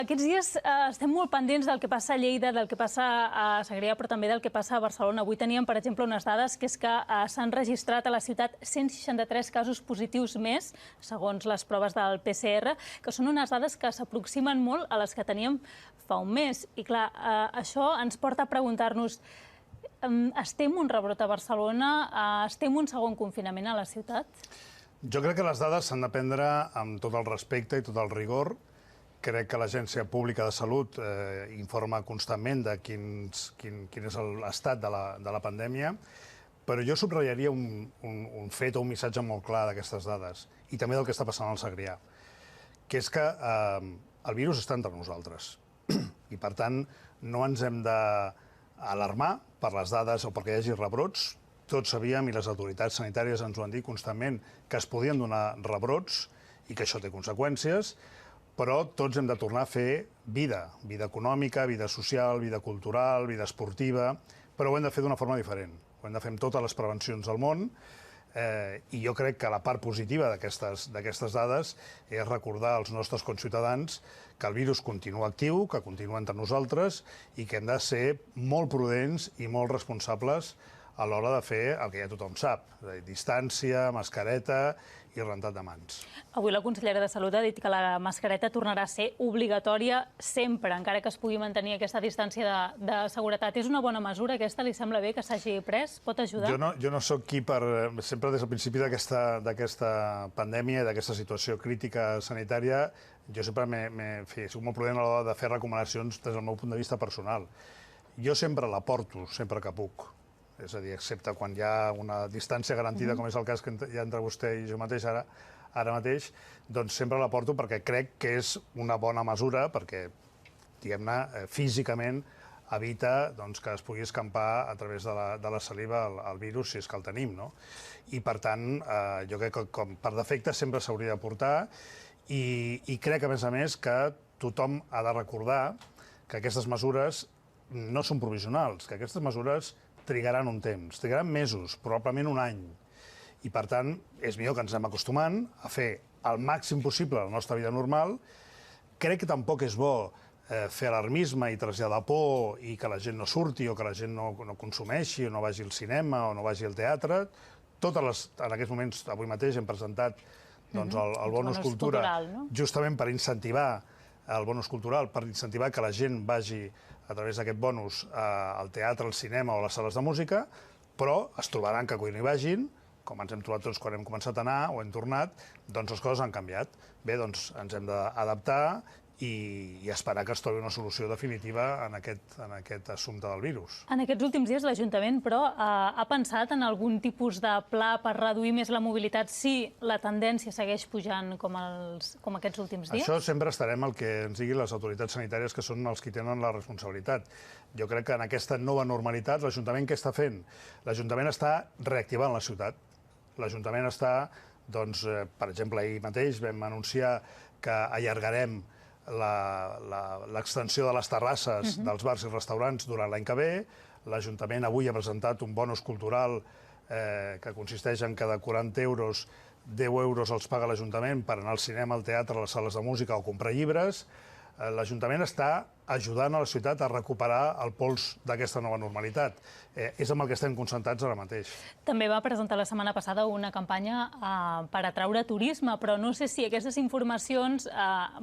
Aquests dies estem molt pendents del que passa a Lleida, del que passa a Segrià, però també del que passa a Barcelona. Avui teníem, per exemple, unes dades que és que s'han registrat a la ciutat 163 casos positius més, segons les proves del PCR, que són unes dades que s'aproximen molt a les que teníem fa un mes. I clar, això ens porta a preguntar-nos: estem un rebrot a Barcelona? Estem un segon confinament a la ciutat? Jo crec que les dades s'han de prendre amb tot el respecte i tot el rigor. Crec que l'Agència Pública de Salut informa constantment de quin és l'estat de la pandèmia, però jo subratllaria un fet o un missatge molt clar d'aquestes dades, i també del que està passant al Segrià, que és que el virus està entre nosaltres. I, per tant, no ens hem d'alarmar per les dades o perquè hi hagi rebrots. Tots sabíem, i les autoritats sanitàries ens ho han dit constantment, que es podien donar rebrots i que això té conseqüències, però tots hem de tornar a fer vida econòmica, vida social, vida cultural, vida esportiva, però ho hem de fer d'una forma diferent. Ho hem de fer amb totes les prevencions del món, i jo crec que la part positiva d'aquestes dades és recordar als nostres conciutadans que el virus continua actiu, que continua entre nosaltres i que hem de ser molt prudents i molt responsables a l'hora de fer el que ja tothom sap, distància, mascareta i rentat de mans. Avui la consellera de Salut ha dit que la mascareta tornarà a ser obligatòria sempre, encara que es pugui mantenir aquesta distància de seguretat. És una bona mesura aquesta? Li sembla bé que s'hagi pres? Pot ajudar? Jo no soc qui per... Sempre des del principi d'aquesta pandèmia i d'aquesta situació crítica sanitària, jo sempre soc molt prudent a l'hora de fer recomanacions des del meu punt de vista personal. Jo sempre la porto, sempre que puc. És a dir, excepte quan hi ha una distància garantida, com és el cas que hi ha entre vostè i jo mateix ara mateix, doncs sempre la porto perquè crec que és una bona mesura, perquè, diguem-ne, físicament evita que es pugui escampar a través de la saliva el virus, si és que el tenim, no? I, per tant, jo crec que per defecte sempre s'hauria de portar, i crec, a més, que tothom ha de recordar que aquestes mesures no són provisionals, que aquestes mesures trigaran un temps, trigaran mesos, probablement un any. I, per tant, és millor que ens anem acostumant a fer el màxim possible la nostra vida normal. Crec que tampoc és bo fer alarmisme i traslladar por i que la gent no surti o que la gent no consumeixi o no vagi al cinema o no vagi al teatre. En aquests moments, avui mateix, hem presentat el Bonus Cultura justament per incentivar el bonus cultural, per incentivar que la gent vagi a través d'aquest bonus al teatre, al cinema o a les sales de música, però es trobaran que quan hi vagin, com ens hem trobat tots quan hem començat a anar o hem tornat, doncs les coses han canviat. Bé, doncs ens hem d'adaptar i esperar que es trobi una solució definitiva en aquest assumpte del virus. En aquests últims dies l'Ajuntament, però, ha pensat en algun tipus de pla per reduir més la mobilitat si la tendència segueix pujant com aquests últims dies? Això sempre estarem al que ens diguin les autoritats sanitàries, que són els qui tenen la responsabilitat. Jo crec que en aquesta nova normalitat l'Ajuntament què està fent? L'Ajuntament està reactivant la ciutat. L'Ajuntament està, doncs, per exemple, ahir mateix vam anunciar que allargarem l'extensió de les terrasses dels bars i restaurants durant l'any que ve. L'Ajuntament avui ha presentat un bonus cultural que consisteix en que de 40 euros, 10 euros els paga l'Ajuntament per anar al cinema, al teatre, a les sales de música o comprar llibres. L'Ajuntament està ajudant a la ciutat a recuperar el pols d'aquesta nova normalitat. És amb el que estem concentrats ara mateix. També va presentar la setmana passada una campanya per atraure turisme, però no sé si aquestes informacions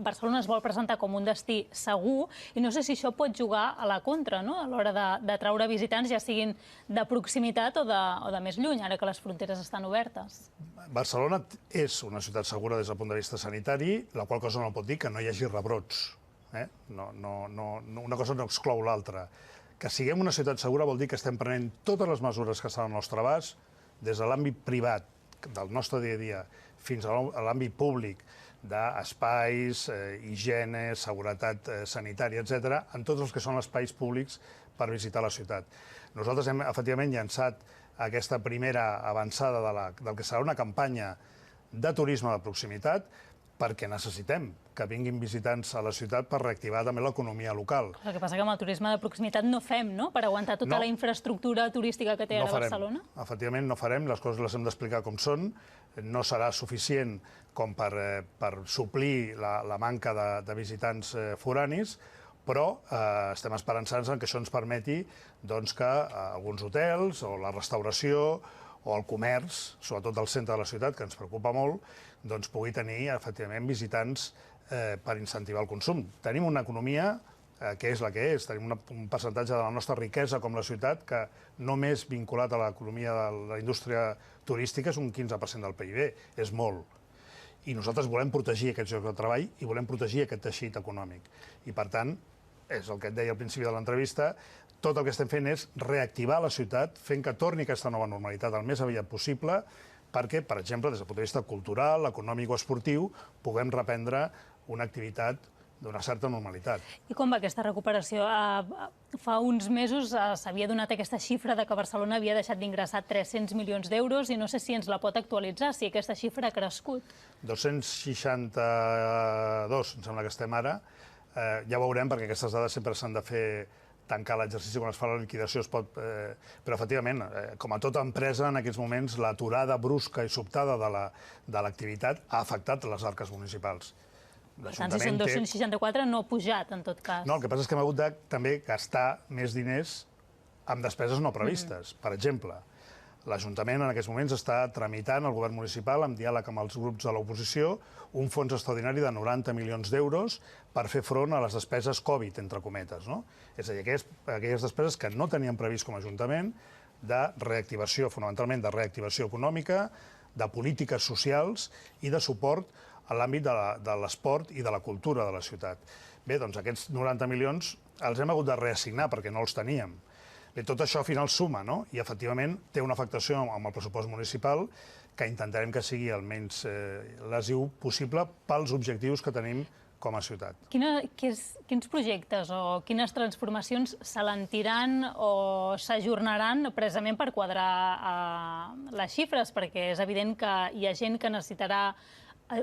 Barcelona es vol presentar com un destí segur i no sé si això pot jugar a la contra, no?, a l'hora d'atraure visitants, ja siguin de proximitat o de més lluny, ara que les fronteres estan obertes. Barcelona és una ciutat segura des del punt de vista sanitari, la qual cosa no pot dir que no hi hagi rebrots. Una cosa no exclou l'altra. Que siguem una ciutat segura vol dir que estem prenent totes les mesures que estan al nostre abast, des de l'àmbit privat, del nostre dia a dia, fins a l'àmbit públic, d'espais, higiene, seguretat sanitària, etc., en tots els que són espais públics per visitar la ciutat. Nosaltres hem, efectivament, llançat aquesta primera avançada del que serà una campanya de turisme de proximitat, perquè necessitem que vinguin visitants a la ciutat per reactivar també l'economia local. El que passa que amb el turisme de proximitat no fem, no?, per aguantar tota la infraestructura turística que té ara Barcelona. Efectivament, no farem, les coses les hem d'explicar com són, no serà suficient com per suplir la manca de visitants foranis, però estem esperançats que això ens permeti que alguns hotels o la restauració o el comerç, sobretot al centre de la ciutat, que ens preocupa molt, pugui tenir, efectivament, visitants per incentivar el consum. Tenim una economia que és la que és, tenim un percentatge de la nostra riquesa com la ciutat que només vinculat a l'economia de la indústria turística és un 15% del PIB, és molt. I nosaltres volem protegir aquests llocs de treball i volem protegir aquest teixit econòmic. I, per tant, és el que et deia al principi de l'entrevista, tot el que estem fent és reactivar la ciutat, fent que torni aquesta nova normalitat el més aviat possible, perquè, per exemple, des del punt de vista cultural, econòmic o esportiu, puguem reprendre una activitat d'una certa normalitat. I com va aquesta recuperació? Fa uns mesos s'havia donat aquesta xifra de que Barcelona havia deixat d'ingressar 300 milions d'euros i no sé si ens la pot actualitzar, si aquesta xifra ha crescut. 262, em sembla que estem ara. Ja veurem, perquè aquestes dades sempre s'han de fer tancar l'exercici quan es fa la liquidació, però efectivament, com a tota empresa, en aquests moments, l'aturada brusca i sobtada de l'activitat ha afectat les arques municipals. Per tant, si són 264, no ha pujat, en tot cas. No, el que passa és que hem hagut de també gastar més diners amb despeses no previstes. Per exemple, l'Ajuntament en aquests moments està tramitant, el govern municipal, en diàleg amb els grups de l'oposició, un fons extraordinari de 90 milions d'euros per fer front a les despeses Covid, entre cometes. És a dir, aquelles despeses que no teníem previst com a Ajuntament, de reactivació, fonamentalment de reactivació econòmica, de polítiques socials i de suport a l'àmbit de l'esport i de la cultura de la ciutat. Bé, doncs aquests 90 milions els hem hagut de reassignar perquè no els teníem. Bé, tot això al final suma, no? I efectivament té una afectació amb el pressupost municipal que intentarem que sigui el menys lesiu possible pels objectius que tenim com a ciutat. Quins projectes o quines transformacions s'alentiran o s'ajornaran precisament per quadrar les xifres? Perquè és evident que hi ha gent que necessitarà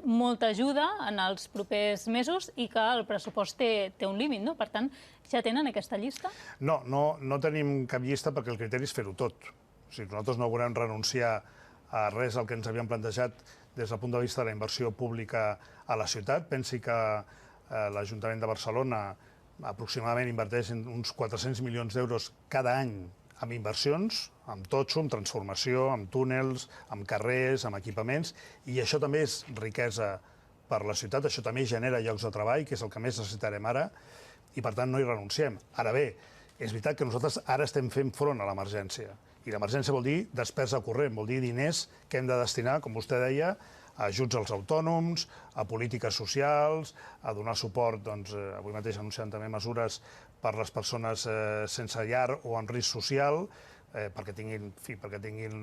molta ajuda en els propers mesos i que el pressupost té un límit, no? Per tant, ja tenen aquesta llista? No tenim cap llista perquè el criteri és fer-ho tot. O sigui, nosaltres no volem renunciar a res al que ens havíem plantejat des del punt de vista de la inversió pública a la ciutat. Pensi que l'Ajuntament de Barcelona aproximadament inverteix uns 400 milions d'euros cada any amb inversions, amb totxo, amb transformació, amb túnels, amb carrers, amb equipaments, i això també és riquesa per la ciutat, això també genera llocs de treball, que és el que més necessitarem ara, i per tant no hi renunciem. Ara bé, és veritat que nosaltres ara estem fent front a l'emergència, i l'emergència vol dir despesa corrent, vol dir diners que hem de destinar, com vostè deia, a ajuts als autònoms, a polítiques socials, a donar suport, avui mateix anunciant també mesures per les persones sense llar o en risc social, perquè tinguin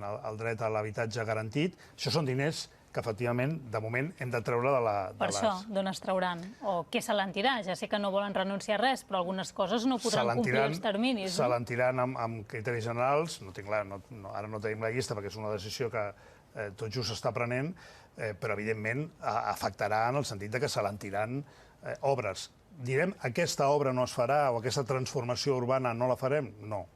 el dret a l'habitatge garantit. Això són diners que, efectivament, de moment hem de treure de les... Per això, d'on es trauran? O què s'alentirà? Ja sé que no volen renunciar a res, però algunes coses no podran complir els terminis. S'alentiran amb criteris generals. Ara no tenim la llista perquè és una decisió que tot just s'està prenent, però, evidentment, afectarà en el sentit que s'alentiran obres. Direm, aquesta obra no es farà o aquesta transformació urbana no la farem? No.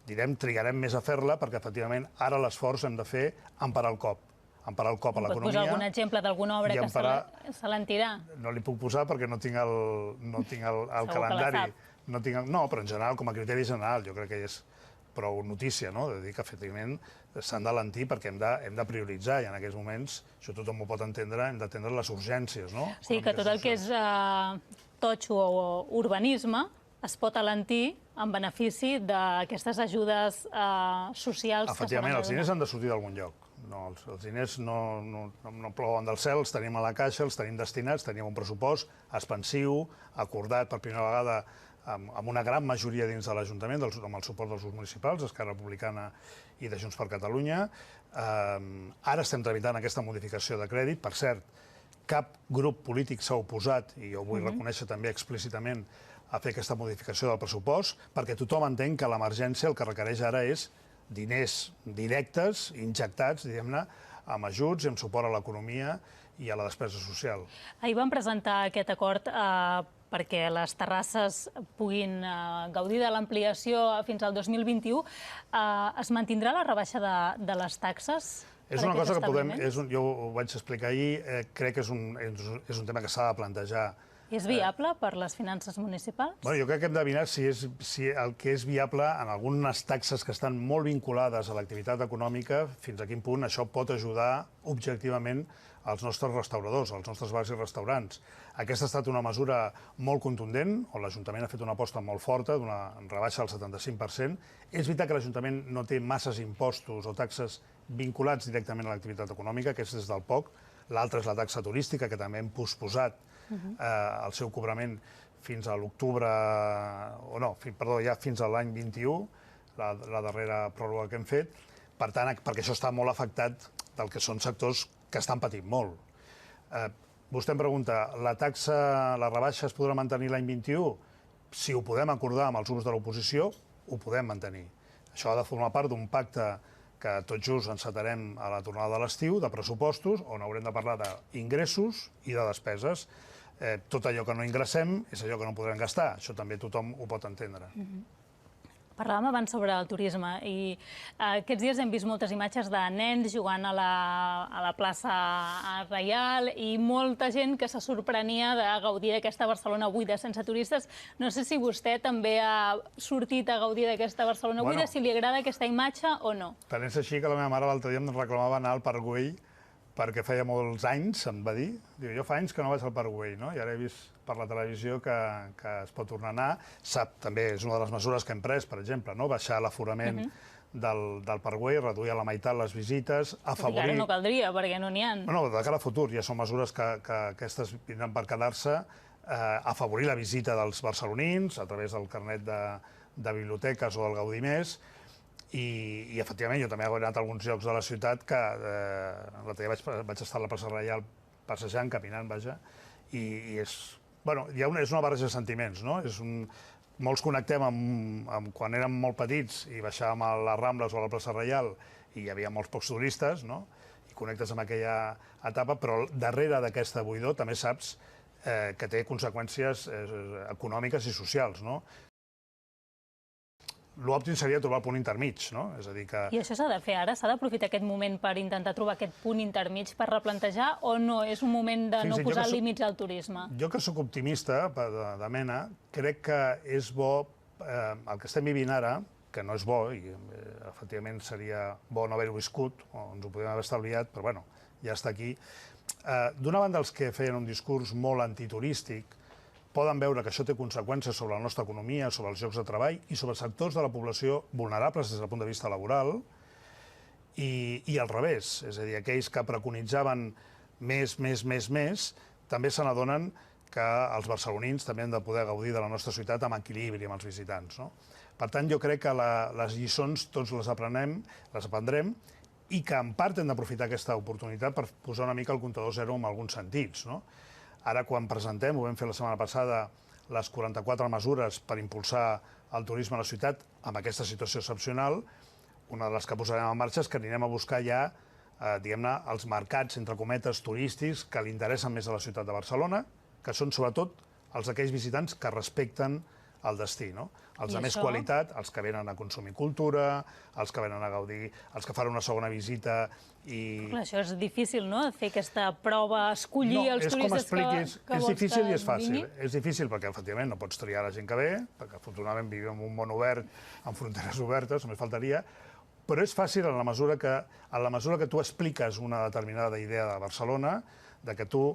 Direm, trigarem més a fer-la perquè, efectivament, ara l'esforç hem de fer emparar el cop. Emparar el cop a l'economia. Pot posar algun exemple d'alguna obra que s'alentirà? No li puc posar perquè no tinc el calendari. No, però en general, com a criteri general, jo crec que és prou notícia, no? De dir que, efectivament, s'han d'alentir perquè hem de prioritzar i en aquests moments, això tothom ho pot entendre, hem d'atendre les urgències, no? Sí, que tot el que és totxo o urbanisme es pot alentir en benefici d'aquestes ajudes socials. Efectivament, els diners han de sortir d'algun lloc. Els diners no plouen del cel, els tenim a la caixa, els tenim destinats, tenim un pressupost expansiu, acordat per primera vegada amb una gran majoria dins de l'Ajuntament, amb el suport dels grups municipals, Esquerra Republicana i de Junts per Catalunya. Ara estem tramitant aquesta modificació de crèdit. Per cert, cap grup polític s'ha oposat, i jo vull reconèixer també explícitament, a fer aquesta modificació del pressupost, perquè tothom entén que l'emergència el que requereix ara és diners directes, injectats, diguem-ne, amb ajuts i amb suport a l'economia i a la despesa social. Ahir van presentar aquest acord perquè les terrasses puguin gaudir de l'ampliació fins al 2021. Es mantindrà la rebaixa de les taxes? És una cosa que podem... Jo ho vaig explicar ahir, crec que és un tema que s'ha de plantejar. És viable per les finances municipals? Jo crec que hem de mirar si el que és viable en algunes taxes que estan molt vinculades a l'activitat econòmica, fins a quin punt això pot ajudar objectivament als nostres restauradors, als nostres bars i restaurants. Aquesta ha estat una mesura molt contundent, on l'Ajuntament ha fet una aposta molt forta, d'una rebaixa del 75%. És veritat que l'Ajuntament no té masses impostos o taxes vinculats directament a l'activitat econòmica, que és des del POC. L'altra és la taxa turística, que també hem posposat el seu cobrament fins a l'octubre, ja fins a l'any 21, la darrera pròrroga que hem fet. Per tant, perquè això està molt afectat del que són sectors que estan patint molt. Vostè em pregunta, la rebaixa es podrà mantenir l'any 21? Si ho podem acordar amb els grups de l'oposició, ho podem mantenir. Això ha de formar part d'un pacte que tot just encetarem a la tornada de l'estiu, de pressupostos, on haurem de parlar d'ingressos i de despeses. Tot allò que no ingressem és allò que no podrem gastar. Això també tothom ho pot entendre. Parlàvem abans sobre el turisme i aquests dies hem vist moltes imatges de nens jugant a la plaça Reial i molta gent que se sorprenia de gaudir d'aquesta Barcelona buida sense turistes. No sé si vostè també ha sortit a gaudir d'aquesta Barcelona buida, si li agrada aquesta imatge o no. Tant és així que la meva mare l'altre dia em reclamava anar al Parc Güell perquè feia molts anys, em va dir. Diu, jo fa anys que no vaig al Parc Güell, no? I ara he vist per la televisió que es pot tornar a anar. Sap, també és una de les mesures que hem pres, per exemple, baixar l'aforament del Parc Güell, reduir a la meitat les visites, afavorir... Ara no caldria, perquè no n'hi ha. No, de cara a futur, ja són mesures que aquestes vindran per quedar-se, afavorir la visita dels barcelonins a través del carnet de biblioteques o del Gaudí Més, i efectivament jo també he anat a alguns llocs de la ciutat que l'altre dia vaig estar a la plaça Reial passejant, caminant, vaja, i és una barreja de sentiments, no? Molts connectem amb quan érem molt petits i baixàvem a les Rambles o a la plaça Reial i hi havia molts pocs turistes, no? I connectes amb aquella etapa, però darrere d'aquesta buidor també saps que té conseqüències econòmiques i socials, no? L'òptim seria trobar el punt intermig, no? És a dir que... I això s'ha de fer ara? S'ha d'aprofitar aquest moment per intentar trobar aquest punt intermig per replantejar o no? És un moment de no posar límits al turisme? Jo que sóc optimista de mena, crec que és bo el que estem vivint ara, que no és bo, i efectivament seria bo no haver-ho viscut, o ens ho podríem haver estalviat, però bueno, ja està aquí. D'una banda, els que feien un discurs molt antiturístic, poden veure que això té conseqüències sobre la nostra economia, sobre els llocs de treball i sobre sectors de la població vulnerables des del punt de vista laboral i al revés. És a dir, aquells que preconitzaven més, també se n'adonen que els barcelonins també han de poder gaudir de la nostra ciutat amb equilibri amb els visitants. Per tant, jo crec que les lliçons tots les aprendrem i que en part hem d'aprofitar aquesta oportunitat per posar una mica el comptador zero en alguns sentits. Ara, quan presentem, ho vam fer la setmana passada, les 44 mesures per impulsar el turisme a la ciutat amb aquesta situació excepcional, una de les que posarem en marxa és que anirem a buscar ja, diguem-ne, els mercats, entre cometes, turístics que li interessen més a la ciutat de Barcelona, que són sobretot els d'aquells visitants que respecten el destí, no? Els de més qualitat, els que venen a consumir cultura, els que venen a gaudir, els que fan una segona visita i... Clar, això és difícil, no?, fer aquesta prova, escollir els turistes que vols que és difícil i és fàcil. És difícil perquè, efectivament, no pots triar la gent que ve, perquè, afortunadament, vivim en un món obert, amb fronteres obertes, només faltaria, però és fàcil en la mesura que tu expliques una determinada idea de Barcelona, de que tu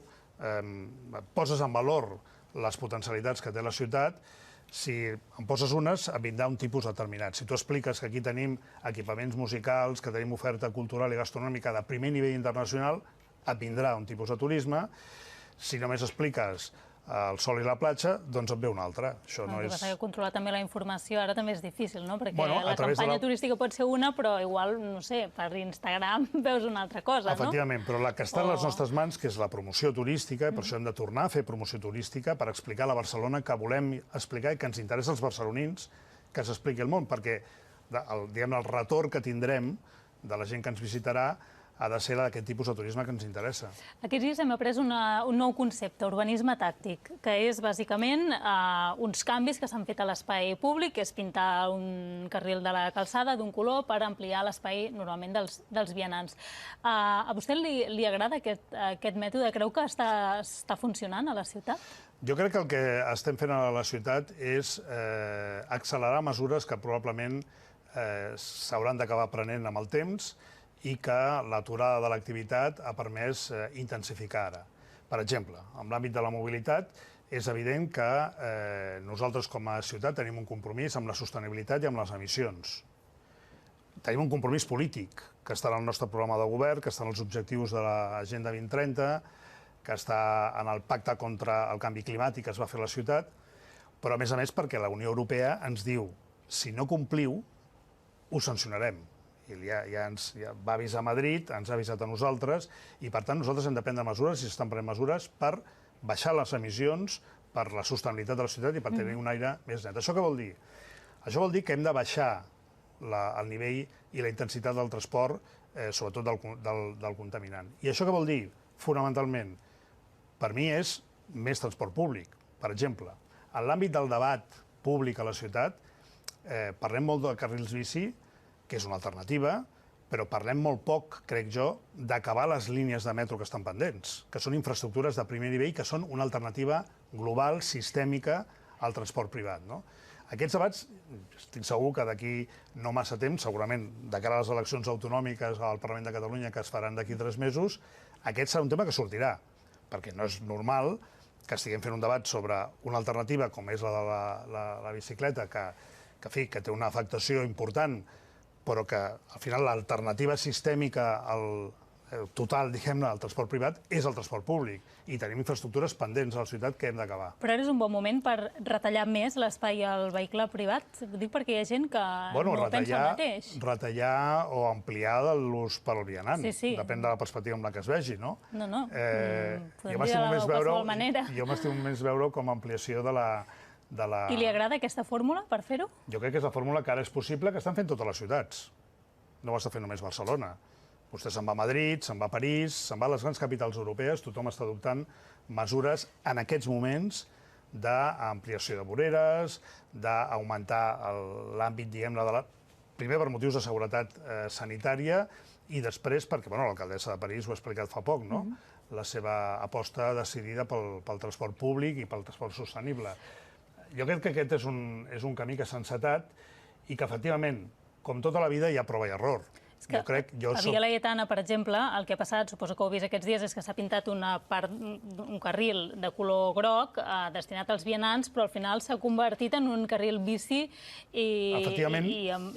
poses en valor les potencialitats que té la ciutat. Si en poses unes, et vindrà un tipus determinat. Si tu expliques que aquí tenim equipaments musicals, que tenim oferta cultural i gastronòmica de primer nivell internacional, et vindrà un tipus de turisme. Si només expliques el sol i la platja, doncs et ve un altre. Això no és... El que passa que controlar també la informació ara també és difícil, no? Perquè la campanya turística pot ser una, però igual, no sé, per Instagram veus una altra cosa, no? Efectivament, però la que està a les nostres mans, que és la promoció turística, i per això hem de tornar a fer promoció turística per explicar a la Barcelona que volem explicar i que ens interessa als barcelonins que s'expliqui al món, perquè el retorn que tindrem de la gent que ens visitarà ha de ser aquest tipus de turisme que ens interessa. Aquests dies hem après un nou concepte, urbanisme tàctic, que és bàsicament uns canvis que s'han fet a l'espai públic, que és pintar un carril de la calçada d'un color per ampliar l'espai normalment dels vianants. A vostè li agrada aquest mètode? Creu que està funcionant a la ciutat? Jo crec que el que estem fent a la ciutat és accelerar mesures que probablement s'hauran d'acabar prenent amb el temps i que l'aturada de l'activitat ha permès intensificar ara. Per exemple, en l'àmbit de la mobilitat, és evident que nosaltres com a ciutat tenim un compromís amb la sostenibilitat i amb les emissions. Tenim un compromís polític, que està en el nostre programa de govern, que està en els objectius de l'Agenda 2030, que està en el pacte contra el canvi climàtic que es va fer a la ciutat, però a més perquè la Unió Europea ens diu si no compliu, us sancionarem. I ja va avisar a Madrid, ens ha avisat a nosaltres, i per tant nosaltres hem de prendre mesures, i s'estan prenent mesures per baixar les emissions, per la sostenibilitat de la ciutat i per tenir un aire més net. Això què vol dir? Això vol dir que hem de baixar el nivell i la intensitat del transport, sobretot del contaminant. I això què vol dir? Fonamentalment, per mi és més transport públic. Per exemple, en l'àmbit del debat públic a la ciutat, parlem molt de carrils bici, que és una alternativa, però parlem molt poc, crec jo, d'acabar les línies de metro que estan pendents, que són infraestructures de primer nivell, que són una alternativa global, sistèmica, al transport privat. Aquests debats, estic segur que d'aquí no massa temps, segurament de cara a les eleccions autonòmiques al Parlament de Catalunya, que es faran d'aquí 3 mesos, aquest serà un tema que sortirà, perquè no és normal que estiguem fent un debat sobre una alternativa, com és la de la bicicleta, que té una afectació important, però que al final l'alternativa sistèmica total, diguem-ne, al transport privat és el transport públic i tenim infraestructures pendents a la ciutat que hem d'acabar. Però ara és un bon moment per retallar més l'espai al vehicle privat? Ho dic perquè hi ha gent que no pensa el mateix. Retallar o ampliar l'ús per al vianant. Depèn de la perspectiva amb la que es vegi, no? No, podem dir de qualsevol manera. Jo m'estimo més veure com a ampliació de la... I li agrada aquesta fórmula per fer-ho? Jo crec que és la fórmula que ara és possible, que estan fent totes les ciutats. No ho està fent només Barcelona. Vostè se'n va a Madrid, se'n va a París, se'n va a les grans capitals europees, tothom està adoptant mesures en aquests moments d'ampliació de voreres, d'augmentar l'àmbit, diguem-ne, primer per motius de seguretat sanitària i després perquè, l'alcaldessa de París ho ha explicat fa poc, no? La seva aposta decidida pel transport públic i pel transport sostenible. Jo crec que aquest és un camí que s'ha encetat i que, efectivament, com tota la vida, hi ha prova i error. A Via Laietana, per exemple, el que ha passat, suposo que ho heu vist aquests dies, és que s'ha pintat un carril de color groc destinat als vianants, però al final s'ha convertit en un carril bici i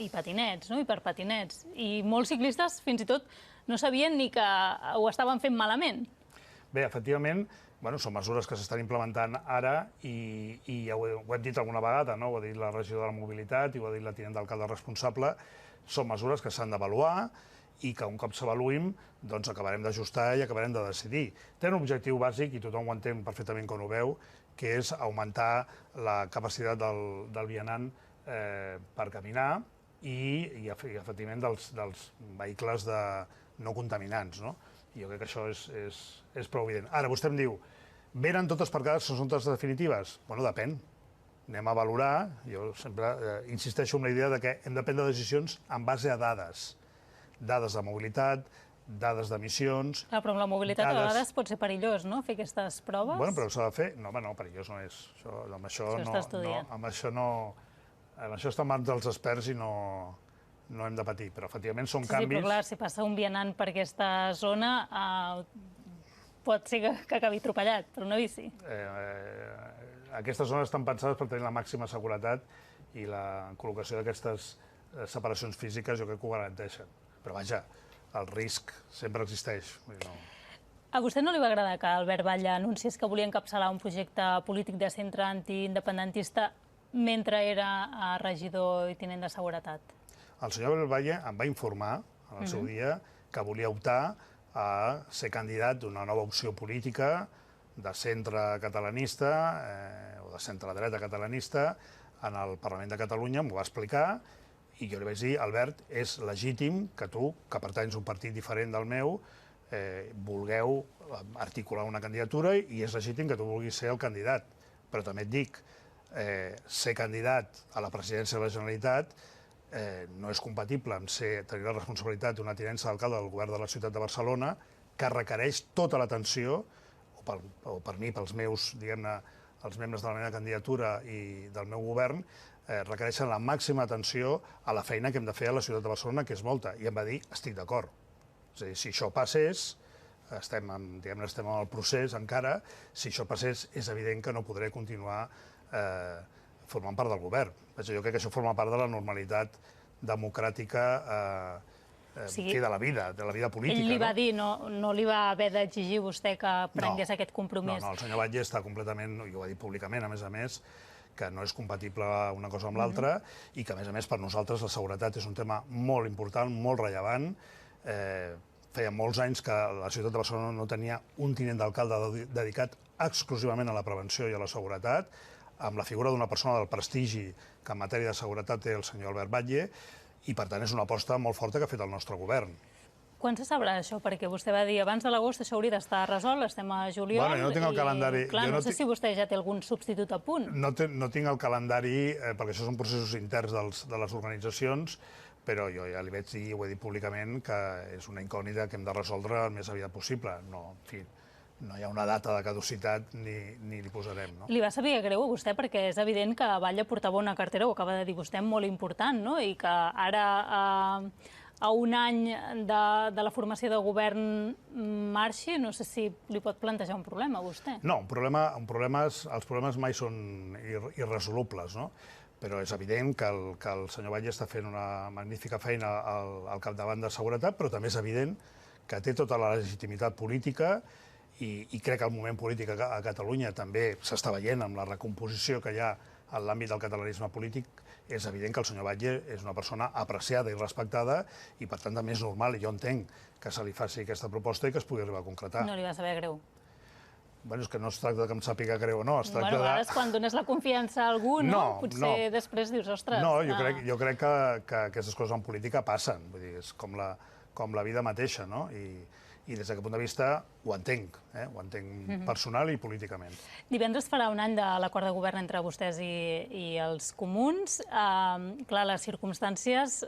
patinets, i per patinets. I molts ciclistes, fins i tot, no sabien ni que ho estaven fent malament. Bé, efectivament, són mesures que s'estan implementant ara i ja ho hem dit alguna vegada, ho ha dit la regidora de la Mobilitat i ho ha dit la tinent d'alcalde responsable, són mesures que s'han d'avaluar i que un cop s'avaluïm acabarem d'ajustar i acabarem de decidir. Tenen un objectiu bàsic, i tothom ho entén perfectament quan ho veu, que és augmentar la capacitat del vianant per caminar i efectivament dels vehicles no contaminants. Jo crec que això és prou evident. Ara, vostè em diu, venen totes per quedar-se, són totes definitives? Bueno, depèn. Anem a valorar. Jo sempre insisteixo en la idea que hem de prendre decisions en base a dades. Dades de mobilitat, dades d'emissions... Però amb la mobilitat a vegades pot ser perillós, no?, fer aquestes proves? Bueno, però s'ha de fer. No, home, no, perillós no és. Això està estudiat. Amb això està en mans dels experts i no hem de patir, però efectivament són canvis... Sí, però clar, si passa un vianant per aquesta zona, pot ser que acabi atropellat per una bici. Aquestes zones estan pensades per tenir la màxima seguretat i la col·locació d'aquestes separacions físiques jo crec que ho garanteixen. Però vaja, el risc sempre existeix. A vostè no li va agradar que Albert Batlle anunciés que volia encapçalar un projecte polític de centre antiindependentista mentre era regidor i tinent de seguretat? El senyor Albert Batlle em va informar en el seu dia que volia optar a ser candidat d'una nova opció política de centre catalanista o de centre-dreta catalanista en el Parlament de Catalunya, m'ho va explicar, I jo li vaig dir, Albert, és legítim que tu, que pertanys a un partit diferent del meu, vulgueu articular una candidatura i és legítim que tu vulguis ser el candidat. Però també et dic, ser candidat a la presidència de la Generalitat no és compatible amb tenir la responsabilitat d'una tinença d'alcalde del govern de la ciutat de Barcelona, que requereix tota l'atenció, o per mi, pels meus, diguem-ne, els membres de la meva candidatura i del meu govern, requereixen la màxima atenció a la feina que hem de fer a la ciutat de Barcelona, que és molta. I em va dir, estic d'acord. És a dir, si això passés, estem en el procés encara, si això passés és evident que no podré continuar formant part del govern. Jo crec que això forma part de la normalitat democràtica de la vida política. Ell li va dir, no li va haver d'exigir vostè que prengués aquest compromís. No, el senyor Batlle està completament, i ho va dir públicament, a més, que no és compatible una cosa amb l'altra i que, a més, per nosaltres la seguretat és un tema molt important, molt rellevant. Feia molts anys que la ciutat de Barcelona no tenia un tinent d'alcalde dedicat exclusivament a la prevenció i a la seguretat, amb la figura d'una persona del prestigi que en matèria de seguretat té el senyor Albert Batlle, i per tant és una aposta molt forta que ha fet el nostre govern. Quan se sabrà això? Perquè vostè va dir abans de l'agost això hauria d'estar resolt, estem a juliol... Bueno, jo no tinc el calendari... Clar, no sé si vostè ja té algun substitut a punt. No tinc el calendari, perquè això són processos interns de les organitzacions, però jo ja li vaig dir, ho he dit públicament, que és una incògnita que hem de resoldre el més aviat possible. No, en fi, no hi ha una data de caducitat ni li posarem. No? Li va saber greu a vostè perquè és evident que Batlle portava una cartera, ho acaba de dir vostè, molt important, no? I que ara, a un any de la formació de govern marxi, no sé si li pot plantejar un problema a vostè. No, els problemes mai són irresolubles, no? Però és evident que el senyor Batlle està fent una magnífica feina al capdavant de seguretat, però també és evident que té tota la legitimitat política i crec que el moment polític a Catalunya també s'està veient amb la recomposició que hi ha en l'àmbit del catalanisme polític. És evident que el senyor Batlle és una persona apreciada i respectada i, per tant, també és normal, i jo entenc que se li faci aquesta proposta i que es pugui arribar a concretar. No li va saber greu. Bueno, és que no es tracta que em sàpiga greu o no, es tracta de... A vegades quan dones la confiança a algú, potser després dius, ostres... No, jo crec que aquestes coses en política passen, vull dir, és com la vida mateixa, no? I des d'aquest punt de vista ho entenc personal i políticament. Divendres farà un any de l'acord de govern entre vostès i els comuns. Clar, les circumstàncies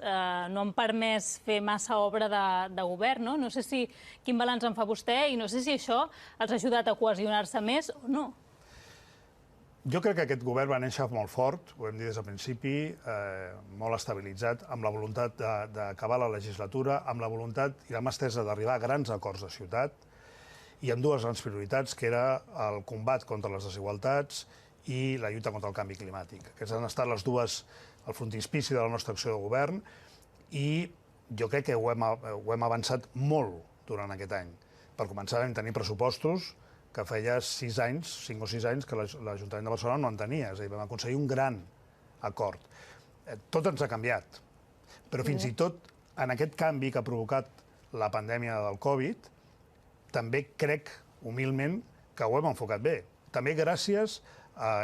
no han permès fer massa obra de govern, no? No sé quin balanç en fa vostè i no sé si això els ha ajudat a cohesionar-se més o no. Jo crec que aquest govern va néixer molt fort, ho hem dit des del principi, molt estabilitzat, amb la voluntat d'acabar la legislatura, amb la voluntat i la mà estesa d'arribar a grans acords de ciutat i amb dues grans prioritats, que era el combat contra les desigualtats i la lluita contra el canvi climàtic. Aquestes han estat les dues, el frontispici de la nostra acció de govern i jo crec que ho hem avançat molt durant aquest any. Per començar, vam tenir pressupostos que feia 5 o 6 anys que l'Ajuntament de Barcelona no en tenia. És a dir, vam aconseguir un gran acord. Tot ens ha canviat, però fins i tot en aquest canvi que ha provocat la pandèmia del Covid, també crec, humilment, que ho hem enfocat bé. També gràcies,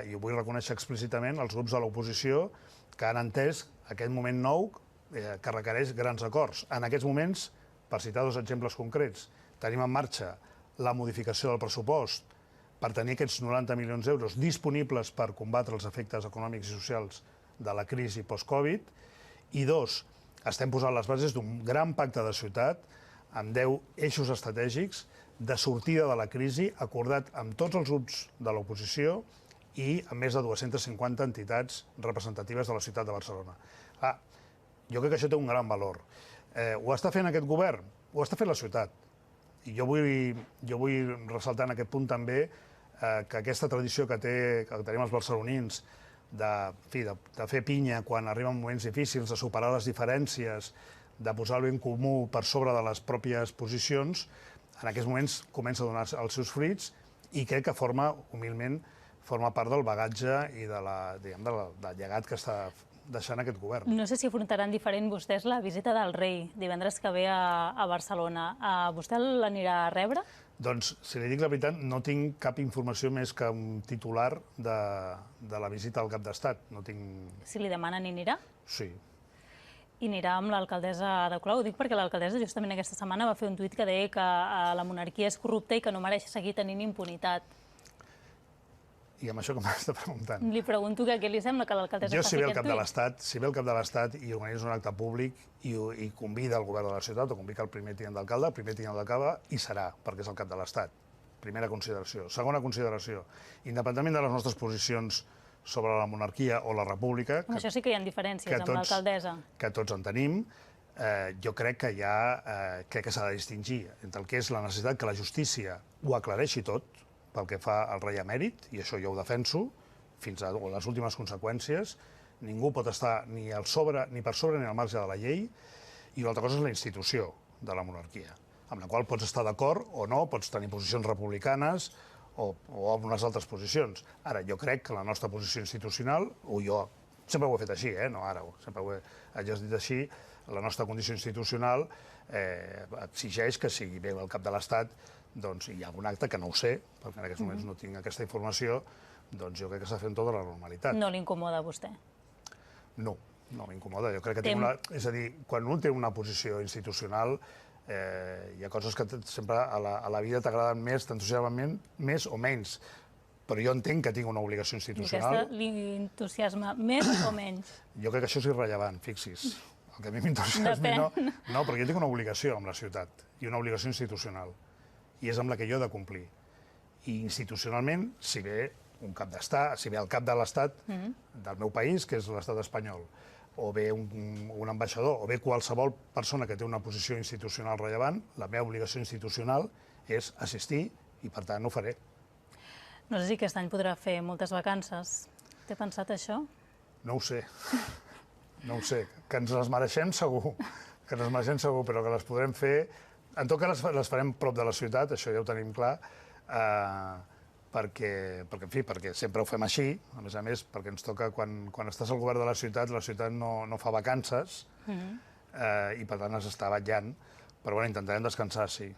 i ho vull reconèixer explícitament, als grups de l'oposició que han entès aquest moment nou que requereix grans acords. En aquests moments, per citar 2 exemples concrets, tenim en marxa la modificació del pressupost per tenir aquests 90 milions d'euros disponibles per combatre els efectes econòmics i socials de la crisi post-Covid. I 2, estem posant les bases d'un gran pacte de ciutat amb 10 eixos estratègics de sortida de la crisi acordat amb tots els grups de l'oposició i amb més de 250 entitats representatives de la ciutat de Barcelona. Jo crec que això té un gran valor. Ho està fent aquest govern? Ho està fent la ciutat. I jo vull ressaltar en aquest punt també que aquesta tradició que tenim els barcelonins de fer pinya quan arriben moments difícils, de superar les diferències, de posar el bé comú per sobre de les pròpies posicions, en aquests moments comença a donar els seus fruits i crec que humilment, forma part del bagatge i del llegat que està deixant aquest govern. No sé si afrontaran diferent vostès la visita del rei divendres que ve a Barcelona. Vostè l'anirà a rebre? Doncs, si li dic la veritat, no tinc cap informació més que un titular de la visita al cap d'estat. Si li demanen, hi anirà? Sí. I anirà amb l'alcaldessa Ada Colau. Ho dic perquè l'alcaldessa justament aquesta setmana va fer un tuit que deia que la monarquia és corrupta i que no mereix seguir tenint impunitat. I amb això com m'està preguntant? Li pregunto què li sembla que l'alcaldessa Jo, faci aquest tuit. si ve el cap de l'Estat i organitza un acte públic i convida el govern de la ciutat o convida el primer tinent d'alcalde, el primer tinent d'alcalde hi serà, perquè és el cap de l'Estat. Primera consideració. Segona consideració, independentment de les nostres posicions sobre la monarquia o la república... Amb això sí que hi ha diferències amb l'alcaldessa. Que tots en tenim. Jo crec que s'ha de distingir entre el que és la necessitat que la justícia ho aclareixi tot, pel que fa al rei emèrit, i això jo ho defenso, fins a les últimes conseqüències. Ningú pot estar ni per sobre ni al marge de la llei, i una altra cosa és la institució de la monarquia, amb la qual pots estar d'acord o no, pots tenir posicions republicanes o amb unes altres posicions. Ara, jo crec que la nostra posició institucional, o jo sempre ho he fet així, no ara, sempre ho he exercit així, la nostra condició institucional exigeix que sigui bé el cap de l'Estat, doncs hi ha algun acte que no ho sé, perquè en aquests moments no tinc aquesta informació, doncs jo crec que s'ha fet amb tota la normalitat. No li incomoda a vostè? No, no m'incomoda. Jo crec que tinc una... És a dir, quan un té una posició institucional, hi ha coses que sempre a la vida t'agraden més, t'entusiasmen més o menys, però jo entenc que tinc una obligació institucional. I aquesta li entusiasma més o menys? Jo crec que això és irrellevant, fixis. El que a mi m'entusiasmi no, perquè jo tinc una obligació amb la ciutat i una obligació institucional, i és amb la que jo he de complir. I institucionalment, si ve un cap d'estat, si ve el cap de l'Estat del meu país, que és l'Estat espanyol, o bé un ambaixador, o bé qualsevol persona que té una posició institucional rellevant, la meva obligació institucional és assistir i, per tant, ho faré. No sé si aquest any podrà fer moltes vacances. Té pensat això? No ho sé. No ho sé. Que ens les mereixem segur. Que ens les mereixem segur, però que les podrem fer... En tot cas, les farem prop de la ciutat, això ja ho tenim clar, perquè sempre ho fem així, a més, perquè ens toca, quan estàs al govern de la ciutat no fa vacances, i per tant has d'estar vetllant, però bueno, intentarem descansar, sí.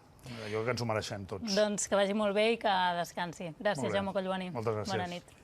Jo crec que ens ho mereixem tots. Doncs que vagi molt bé i que descansi. Gràcies, Jaume Collboni. Moltes gràcies. Bona nit.